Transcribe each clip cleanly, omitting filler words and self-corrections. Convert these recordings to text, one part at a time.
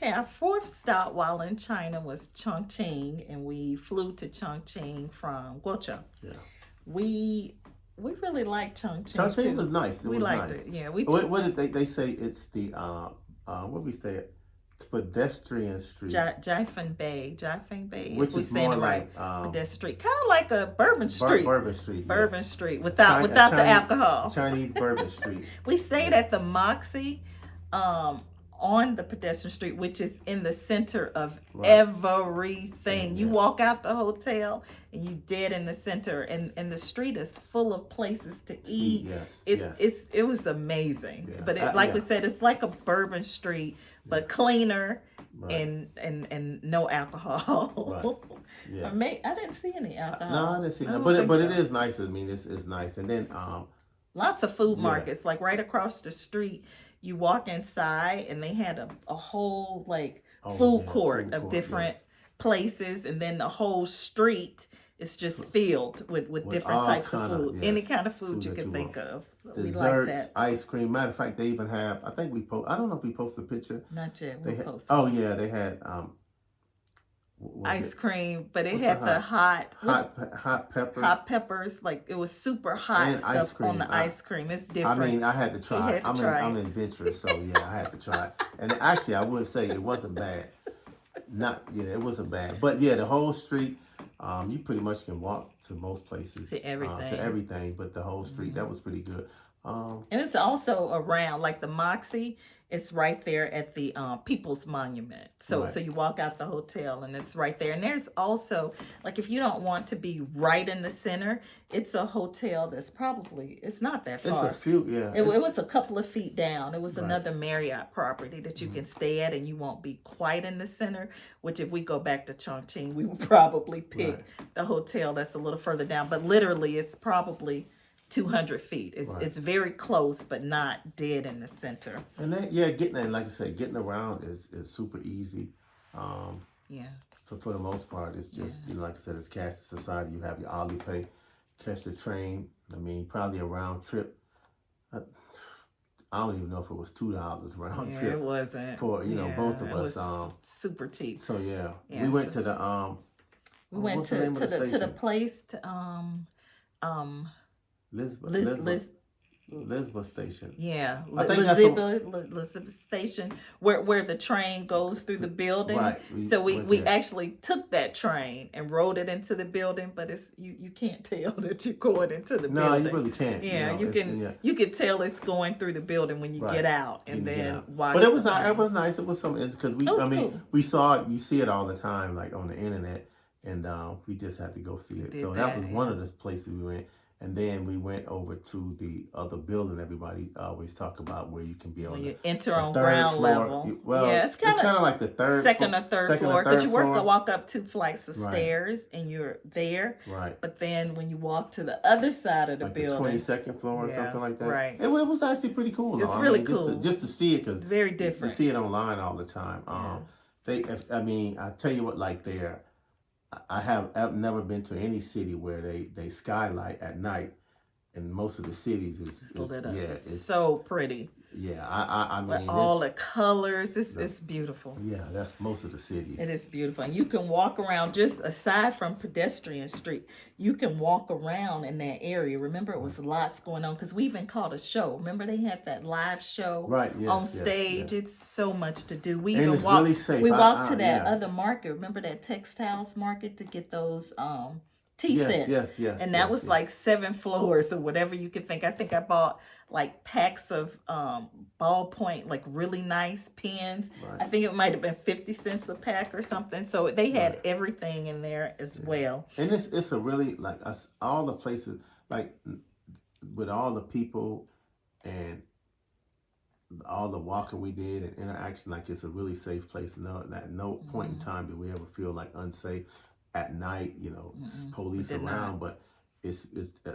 Okay, our fourth stop while in China was Chongqing, and we flew to Chongqing from Guochou. Yeah. We we really liked Chongqing Chongqing too. was nice. It We was liked nice. it. Yeah, What did they say? It's the what we say it? Pedestrian street, Jiafen Bay, if which we is saying more it right. like Pedestrian street, kind of like a Bourbon Street. Bourbon Street. Yeah, Bourbon Street A without the Chinese alcohol. Bourbon Street. We stayed Yeah. at the Moxy, um, on the pedestrian street, which is in the center of Right. everything. You Yeah. walk out the hotel and you dead in the center, and the street is full of places to eat. Yes. It's Yes. it's it was amazing. Yeah. But like we Yeah. said, it's like a Bourbon Street, but cleaner Right. and no alcohol. Right. Yeah. I didn't see any alcohol. No, I didn't see I that, don't but think it so. is nice. I mean, it's nice. And then Lots of food Yeah. markets, like right across the street. You walk inside, and they had a whole like oh food yeah, court food of court. different places, and then the whole street is just filled with different all types of kind of, food, any yes, kind of food food you that can you think want. of. So Yeah. we like Desserts, that. ice cream. Matter of fact, they even have. I think we post. I don't know if we posted a picture. Not yet. They We'll had. post Oh it. yeah, they had. What was Ice it? cream, but it What's had the the hot peppers hot peppers, like it was super hot and ice stuff on cream. the ice cream. It's I different. mean, I had to try had it. to I'm try I'm it. adventurous, so yeah, I had to try it. And actually, I would say it wasn't bad. Not yeah, it wasn't bad. But yeah, the whole street, you pretty much can walk to most places, To everything. to everything. But the whole street, that was pretty good. And it's also around, like the Moxie. It's right there at the People's Monument. So Right. so you walk out the hotel and it's right there. And there's also, like, if you don't want to be right in the center, it's a hotel that's probably, it's not that It's far. a few, yeah. It was a couple of feet down. It was Right. another Marriott property that you can stay at, and you won't be quite in the center. Which, if we go back to Chongqing, we would probably pick Right. the hotel that's a little further down. But literally, it's probably 200 feet. It's Right. it's very close, but not dead in the center. And then yeah, getting and like I said, getting around is super easy. Yeah. For the most part, it's just like I said, it's cashless society. You have your Alipay, catch the train. I mean, probably a round trip. I don't even know if it was $2 round Yeah, trip it wasn't. for both of it us. was super cheap. So yeah, Yeah, we went so- to the We went what's the to name of the the station? place to Lisbon station. Yeah, I think that's a- Elizabeth Station, where the train goes through the building. Right. So we went we there. actually took that train and rode it into the building, but it's you can't tell that you're going into the No, building. you really can't. Yeah, you it's- can yeah. you can tell it's going through the building when you Right. get out, and You can get then out. watch. But it was the it train. was nice. It was some because we It was I mean cool. we saw it. You see it all the time, like on the internet, and we just had to go see it. Did So that, that was one of the places we went, and then we went over to the other building. Everybody always talk about where you can be on When the, you enter the on third ground floor. level. Well, Yeah, it's kind of like the third second flo- or third second floor, because third you floor. walk up 2 flights of Right. stairs and you're there. Right. But then when you walk to the other side of the Like the building, 22nd floor or Yeah, something like that. right. It was actually pretty cool. It's though. really just cool. just to see it because very you different. see it online all the time. I mean, I tell you what, like there, I've never been to any city where they skylight at night, and most of the cities is Lit up. yeah, It's so pretty. yeah. I With mean, all the it's, colors, it's beautiful. yeah, that's most of the cities. It is beautiful. And you can walk around, just aside from pedestrian street, you can walk around in that area. Remember, it was lots going on, because we even caught a show. Remember, they had that live show Right, yes, on yes, stage. yes. It's so much to do. We And even it's walked, really safe. we walked to that yeah. other market. Remember that textiles market to get those tea Yes, sets? yes, And that yes, was yes. like 7 floors or whatever you could think. I think I bought like packs of ballpoint, like really nice pens. Right. I think it might have been 50 cents a pack or something. So they had Right. everything in there as well. And it's a really like us all the places like with all the people and all the walking we did and interaction, like it's a really safe place. No, at no point Mm-hmm. in time did we ever feel like unsafe at night. Police did around, not. but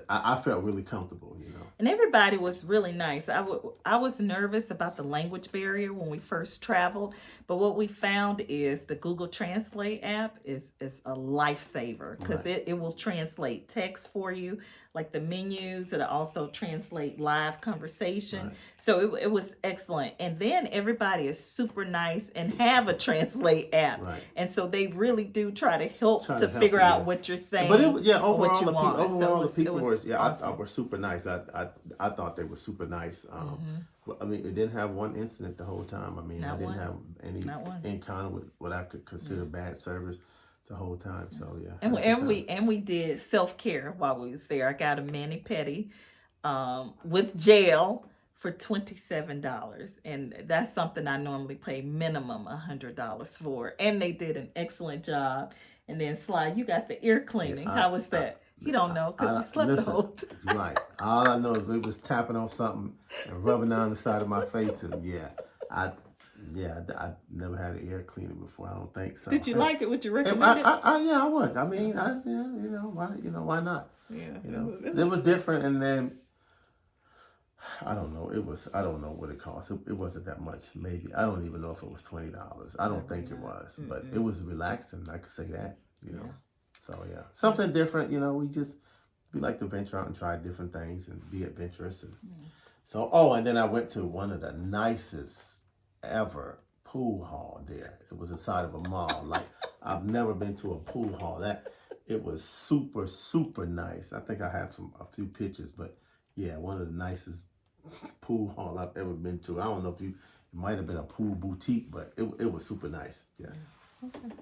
I felt really comfortable, you know. And everybody was really nice. I was nervous about the language barrier when we first traveled, but what we found is the Google Translate app is a lifesaver because Right. it will translate text for you, like the menus. It'll also translate live conversation. Right. So it was excellent. And then everybody is super nice and have a Translate app. Right. And so they really do try to help Try to to help figure you, out yeah. what you're saying But it, yeah, or what you want. overall the It people were, was yeah, awesome. were super nice. I thought they were super nice. I mean, it didn't have one incident the whole time. I mean, I Not didn't one. have any Not one. encounter with what I could consider bad service the whole time. So yeah, And had a good time. we did self-care while we was there. I got a mani pedi with gel for $27, and that's something I normally pay minimum $100 for. And they did an excellent job. And then Sly, you got the ear cleaning. Yeah, How was that? He don't know because he slept the listen, whole time. right. All I know is they was tapping on something and rubbing down the side of my face, and I I never had an ear cleaner before. I don't think so. Did you like it? Would you recommend it? Yeah, I would. I mean, why not? Yeah, You know, it it was different, and then I don't know. I don't know what it cost. It wasn't that much. Maybe I don't even know if it was $20. I don't think it was, but it was relaxing. I could say that. You know. So yeah, something different. You know, we like to venture out and try different things and be adventurous. And so, and then I went to one of the nicest ever pool hall there. It was inside of a mall. Like I've never been to a pool hall. It was super super nice. I think I have a few pictures, but yeah, one of the nicest pool hall I've ever been to. I don't know if it might have been a pool boutique, but it was super nice. Yes. Okay.